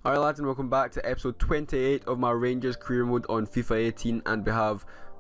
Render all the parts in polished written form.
Alright lads, and welcome back to episode 28 of my Rangers career mode on FIFA 18, and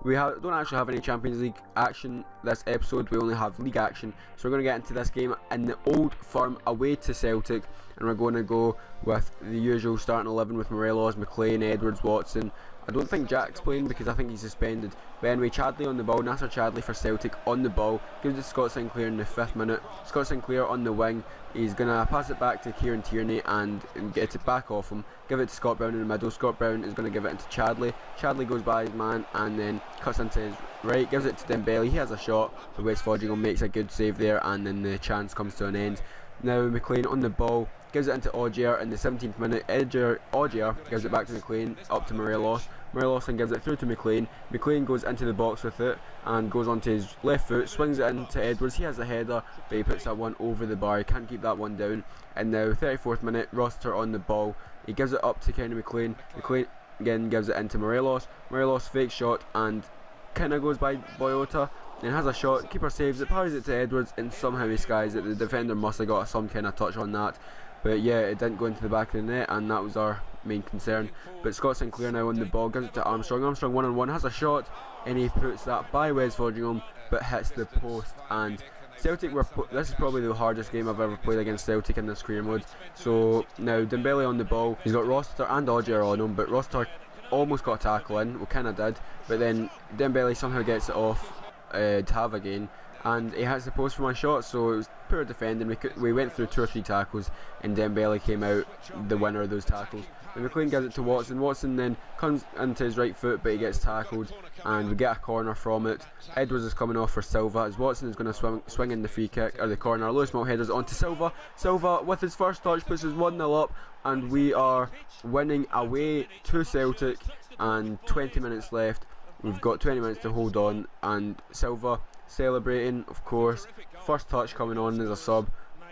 we don't actually have any Champions League action this episode. We only have league action, so we're going to get into this game in the Old Firm away to Celtic, and we're going to go with the usual starting 11 with Morelos, McLean, Edwards, Watson. I don't think Jack's playing because I think he's suspended. But anyway, Chadley on the ball, Nasser Chadley for Celtic on the ball, gives it to Scott Sinclair in the 5th minute. Scott Sinclair on the wing, he's going to pass it back to Kieran Tierney and get it back off him, give it to Scott Brown in the middle. Scott Brown is going to give it into Chadley. Chadley goes by his man and then cuts into his right, gives it to Dembele. He has a shot, but West Fodringham makes a good save there, and then the chance comes to an end. Now McLean on the ball, gives it into Augier in the 17th minute. Augier gives it back to McLean, up to Morelos. Morelos then gives it through to McLean. McLean goes into the box with it and goes onto his left foot, swings it into Edwards. He has a header, but he puts that one over the bar. He can't keep that one down. And now 34th minute, Rossiter on the ball. He gives it up to Kenny McLean. McLean again gives it into Morelos. Morelos fake shot and kind of goes by Boyota. Then has a shot, keeper saves it, parries it to Edwards, and somehow he skies it. The defender must have got some kind of touch on that, but yeah, it didn't go into the back of the net, and that was our main concern. But Scott Sinclair now on the ball, gives it to Armstrong. Armstrong 1-on-1, has a shot, and he puts that by Wes Fodringham, but hits the post. And Celtic this is probably the hardest game I've ever played against Celtic in this career mode. So now Dembele on the ball, he's got Rossiter and Augier on him, but Rossiter almost got a tackle in, well kinda did, but then Dembele somehow gets it off Tav again, and he has the post for my shot. So it was poor defending. We went through 2 or 3 tackles, and Dembele came out the winner of those tackles. And McLean gives it to Watson. Watson then comes into his right foot, but he gets tackled, and we get a corner from it. Edwards is coming off for Silva, as Watson is going to swing in the free kick, or the corner. Lewis Malt headers onto Silva. Silva with his first touch puts us 1-0 up, and we are winning away to Celtic, and 20 minutes left. We've got 20 minutes to hold on, and Silva celebrating, of course. First touch coming on as a sub.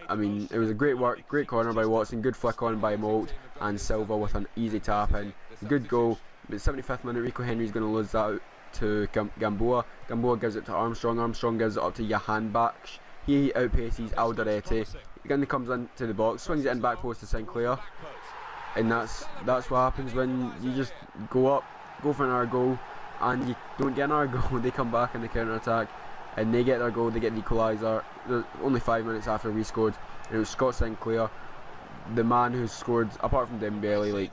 I mean, it was a great work, great corner by Watson, good flick on by Malt, and Silva with an easy tap in. Good goal. But 75th minute, Rico Henry's going to lose that out to Gamboa. Gamboa gives it to Armstrong. Armstrong gives it up to Jahan Baksh. He outpaces Alderete. Again, he comes into the box, swings it in back post to Sinclair, and that's what happens when you just go up, go for another goal, and you don't get another goal. They come back in the counter attack, and they get their goal, they get the equaliser. Only 5 minutes after we scored, and it was Scott Sinclair, the man who scored, apart from Dembele, like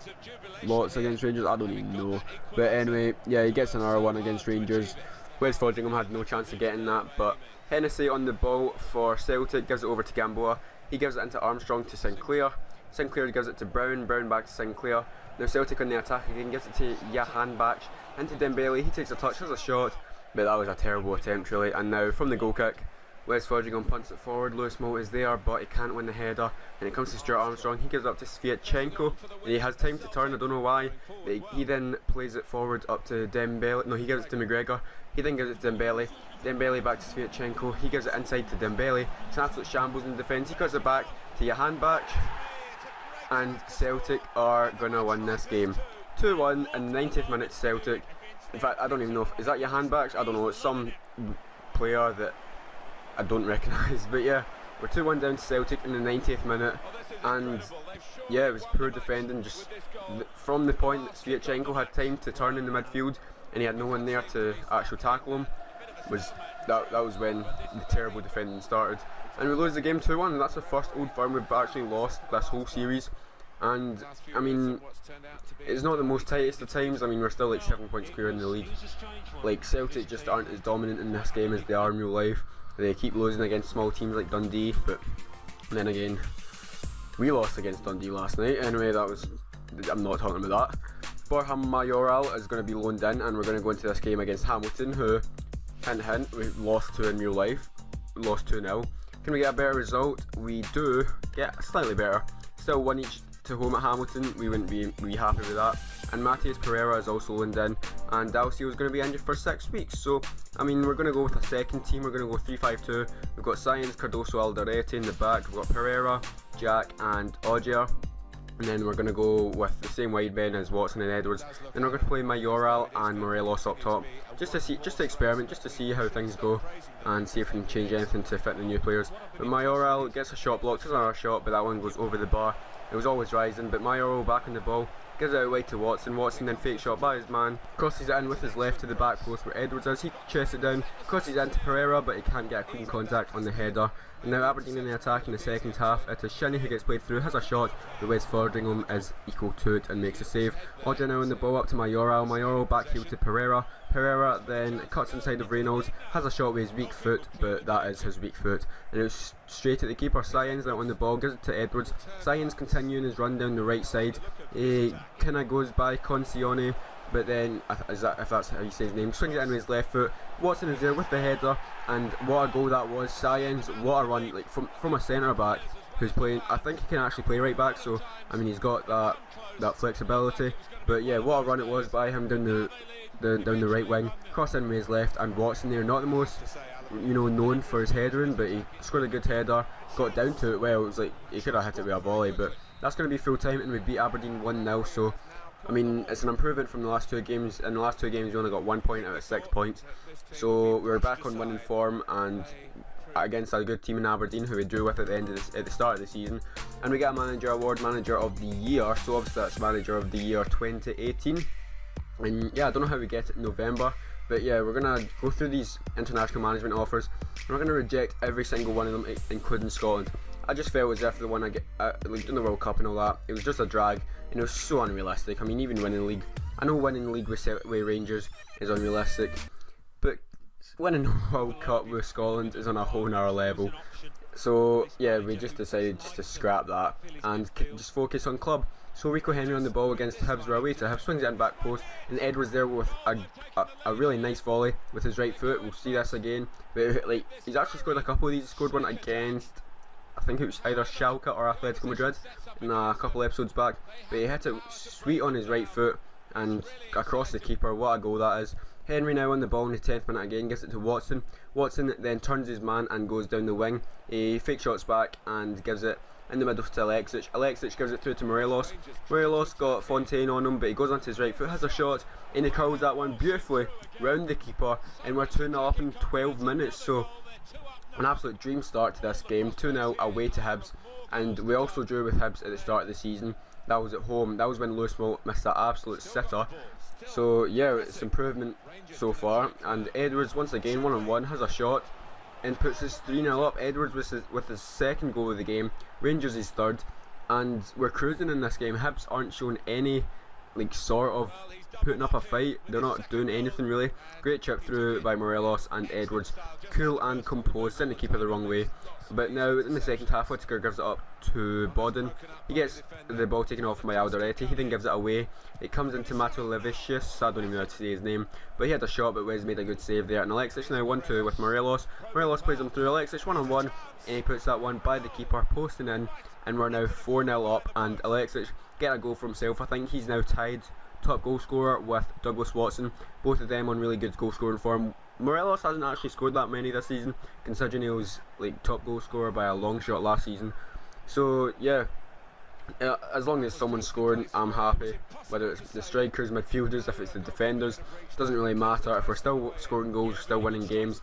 lots against Rangers. I don't even know, but anyway, yeah, he gets another one against Rangers. West Fodringham had no chance of getting that, but Hennessy on the ball for Celtic, gives it over to Gamboa. He gives it into Armstrong to Sinclair. Sinclair gives it to Brown. Brown back to Sinclair. Now Celtic on the attack again, gives it to Jahan Baksh, into Dembele. He takes a touch, has a shot, but that was a terrible attempt really. And now from the goal kick, West Fodringham punts it forward. Lewis Malt is there, but he can't win the header, and it comes to Stuart Armstrong. He gives it up to Sviatchenko, and he has time to turn, I don't know why, but he then plays it forward up to Dembele. No, he gives it to McGregor. He then gives it to Dembele. Dembele back to Sviatchenko. He gives it inside to Dembele. It's an absolute shambles in defence. He cuts it back to Jahan Baksh, and Celtic are gonna win this game 2-1 in the 90th minute to Celtic. In fact, I don't even know is that Jahan Baksh? I don't know, it's some player that I don't recognise, but yeah, we're 2-1 down to Celtic in the 90th minute, and yeah, it was poor defending. Just from the point that Sviatchenko had time to turn in the midfield, and he had no one there to actually tackle him, that was when the terrible defending started, and we lose the game 2-1. And that's the first Old Firm we've actually lost this whole series. And I mean, it's not the most tightest of times. I mean, we're still like 7 points clear in the league. Like, Celtic just aren't as dominant in this game as they are in real life. They keep losing against small teams like Dundee, but then again, we lost against Dundee last night. Anyway, I'm not talking about that. Borja Mayoral is going to be loaned in, and we're going to go into this game against Hamilton, who, hint hint, we lost to in real life. We lost 2-0. Can we get a better result? We do get slightly better. Still 1 each to home at Hamilton. We wouldn't be happy with that. And Matheus Pereira is also loaned in, and Dalcio is going to be injured for 6 weeks. So I mean, we're going to go with a second team. We're going to go 3-5-2. We've got Science, Cardoso, Alderete in the back. We've got Pereira, Jack and Augier, and then we're going to go with the same wide men as Watson and Edwards. Then we're going to play Mayoral and Morelos up top, just to experiment, just to see how things go and see if we can change anything to fit the new players. But Mayoral gets a shot blocked, has another shot, but that one goes over the bar. it was always rising, but Mauro back on the ball, gives it away to Watson. Watson then fake shot by his man, crosses it in with his left to the back post where Edwards is. He chests it down, crosses it into Pereira, but he can't get a clean contact on the header. And now Aberdeen in the attack in the second half. It is Shinnie who gets played through, has a shot, but Wes Fordingham is equal to it and makes a save. Odja now on the ball up to Mayoral. Mayoral back heel to Pereira. Pereira then cuts inside of Reynolds, has a shot with his weak foot, but that is his weak foot. And it was straight at the keeper. Science now on the ball, gives it to Edwards. Science continuing his run down the right side. He kind of goes by Concione, but then, if that's how you say his name, swings it in with his left foot. Watson is there with the header, and what a goal that was. Science, what a run, like from a centre back who's playing. I think he can actually play right back, so I mean he's got that flexibility. But yeah, what a run it was by him down the right wing, cross in with his left, and Watson there, not the most known for his headering, but he scored a good header, got down to it well. It was like he could have hit it with a volley, but that's going to be full time, and we beat Aberdeen 1-0. So I mean, it's an improvement from the last two games. In the last two games we only got 1 point out of 6 points, so we're back on winning form, and against a good team in Aberdeen who we drew with at the start of the season. And we get a manager award, manager of the year, so obviously that's manager of the year 2018. And yeah, I don't know how we get it in November, but yeah, we're gonna go through these international management offers and we're gonna reject every single one of them, including Scotland. I just felt as if the one I get like in the World Cup and all that, it was just a drag, and it was so unrealistic. I mean, even winning the league, I know winning the league with Rangers is unrealistic, but winning the World Cup with Scotland is on a whole nother level. So yeah, we just decided just to scrap that and just focus on club. So Rico Henry on the ball against Hibs, we're away to Hibs, swings it in back post, and Edwards there with a really nice volley with his right foot. We'll see this again, but like he's actually scored a couple of these. He scored one against, I think it was either Schalke or Atletico Madrid in a couple episodes back, but he hit it sweet on his right foot and across the keeper. What a goal that is. Henry now on the ball in the 10th minute again, gives it to Watson. Watson then turns his man and goes down the wing. He fake shots back and gives it in the middle to Alexic. Alexic gives it through to Morelos. Morelos got Fontaine on him, but he goes onto his right foot, has a shot, and he curls that one beautifully round the keeper, and we're 2-0 up in 12 minutes. So an absolute dream start to this game. 2-0 away to Hibs, and we also drew with Hibs at the start of the season. That was at home. That was when Lewis Moult missed that absolute sitter. So yeah, it's improvement so far. And Edwards once again 1-on-1 has a shot and puts us 3-0 up. Edwards with his second goal of the game. Rangers is third, and we're cruising in this game. Hibs aren't showing any like sort of putting up a fight. They're not doing anything really. Great chip through by Morelos, and Edwards cool and composed, sending the keeper the wrong way. But now in the second half, Whittaker gives it up to Bodden. He gets the ball taken off by Alderete. He then gives it away. It comes into Mato Levicius. I don't even know how to say his name, but he had a shot, but Wes made a good save there. And Alexic now 1-2 with Morelos. Morelos plays him through. Alexic 1-on-1, and he puts that one by the keeper, posting in, and we're now 4-0 up. And Alexic get a goal for himself. I think he's now tied top goal scorer with Douglas Watson. Both of them on really good goal scoring form. Morelos hasn't actually scored that many this season, considering he was like top goal scorer by a long shot last season. So yeah, as long as someone's scoring, I'm happy. Whether it's the strikers, midfielders, if it's the defenders, it doesn't really matter. If we're still scoring goals, still winning games,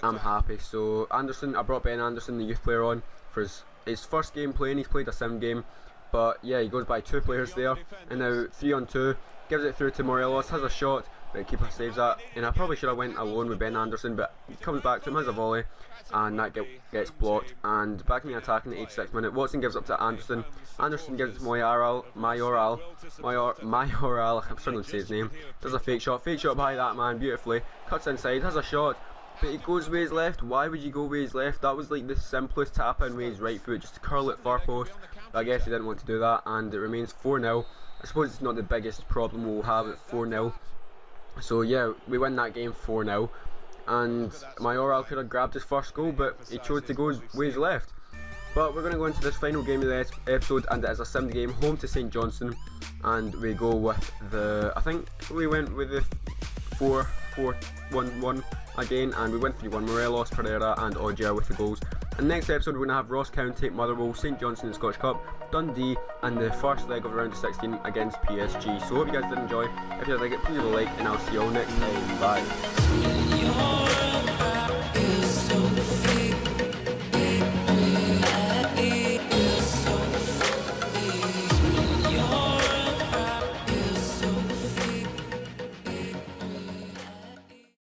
I'm happy. So Anderson, I brought Ben Anderson, the youth player, on for his first game playing. He's played a sim game, but yeah, he goes by two players there, and now 3-on-2, gives it through to Morelos, has a shot, but the keeper saves that. And I probably should have went alone with Ben Anderson, but he comes back to him, has a volley, and that gets blocked. And back in the attack in the 86th minute, Watson gives up to Anderson. Anderson gives it to Mayoral, I'm struggling to say his name, does a fake shot by that man beautifully, cuts inside, has a shot, but he goes with his left. Why would you go with his left? That was like the simplest tap in with his right foot, just to curl it far post. But I guess he didn't want to do that, and it remains 4-0. I suppose it's not the biggest problem we'll have at 4-0. So yeah, we win that game 4-0, and Mayoral could have grabbed his first goal, but he chose to go with his left. But we're going to go into this final game of the episode, and it is a sim game, home to St Johnstone, and we go with I think we went with the 4-4-1-1 again, and we went 3-1, Morelos, Pereira and Odja with the goals. And next episode we're going to have Ross County, Motherwell, St Johnstone in the Scottish Cup, Dundee, and the first leg of round of 16 against PSG. So hope you guys did enjoy. If you did like it, please leave a like, and I'll see you all next time. Bye.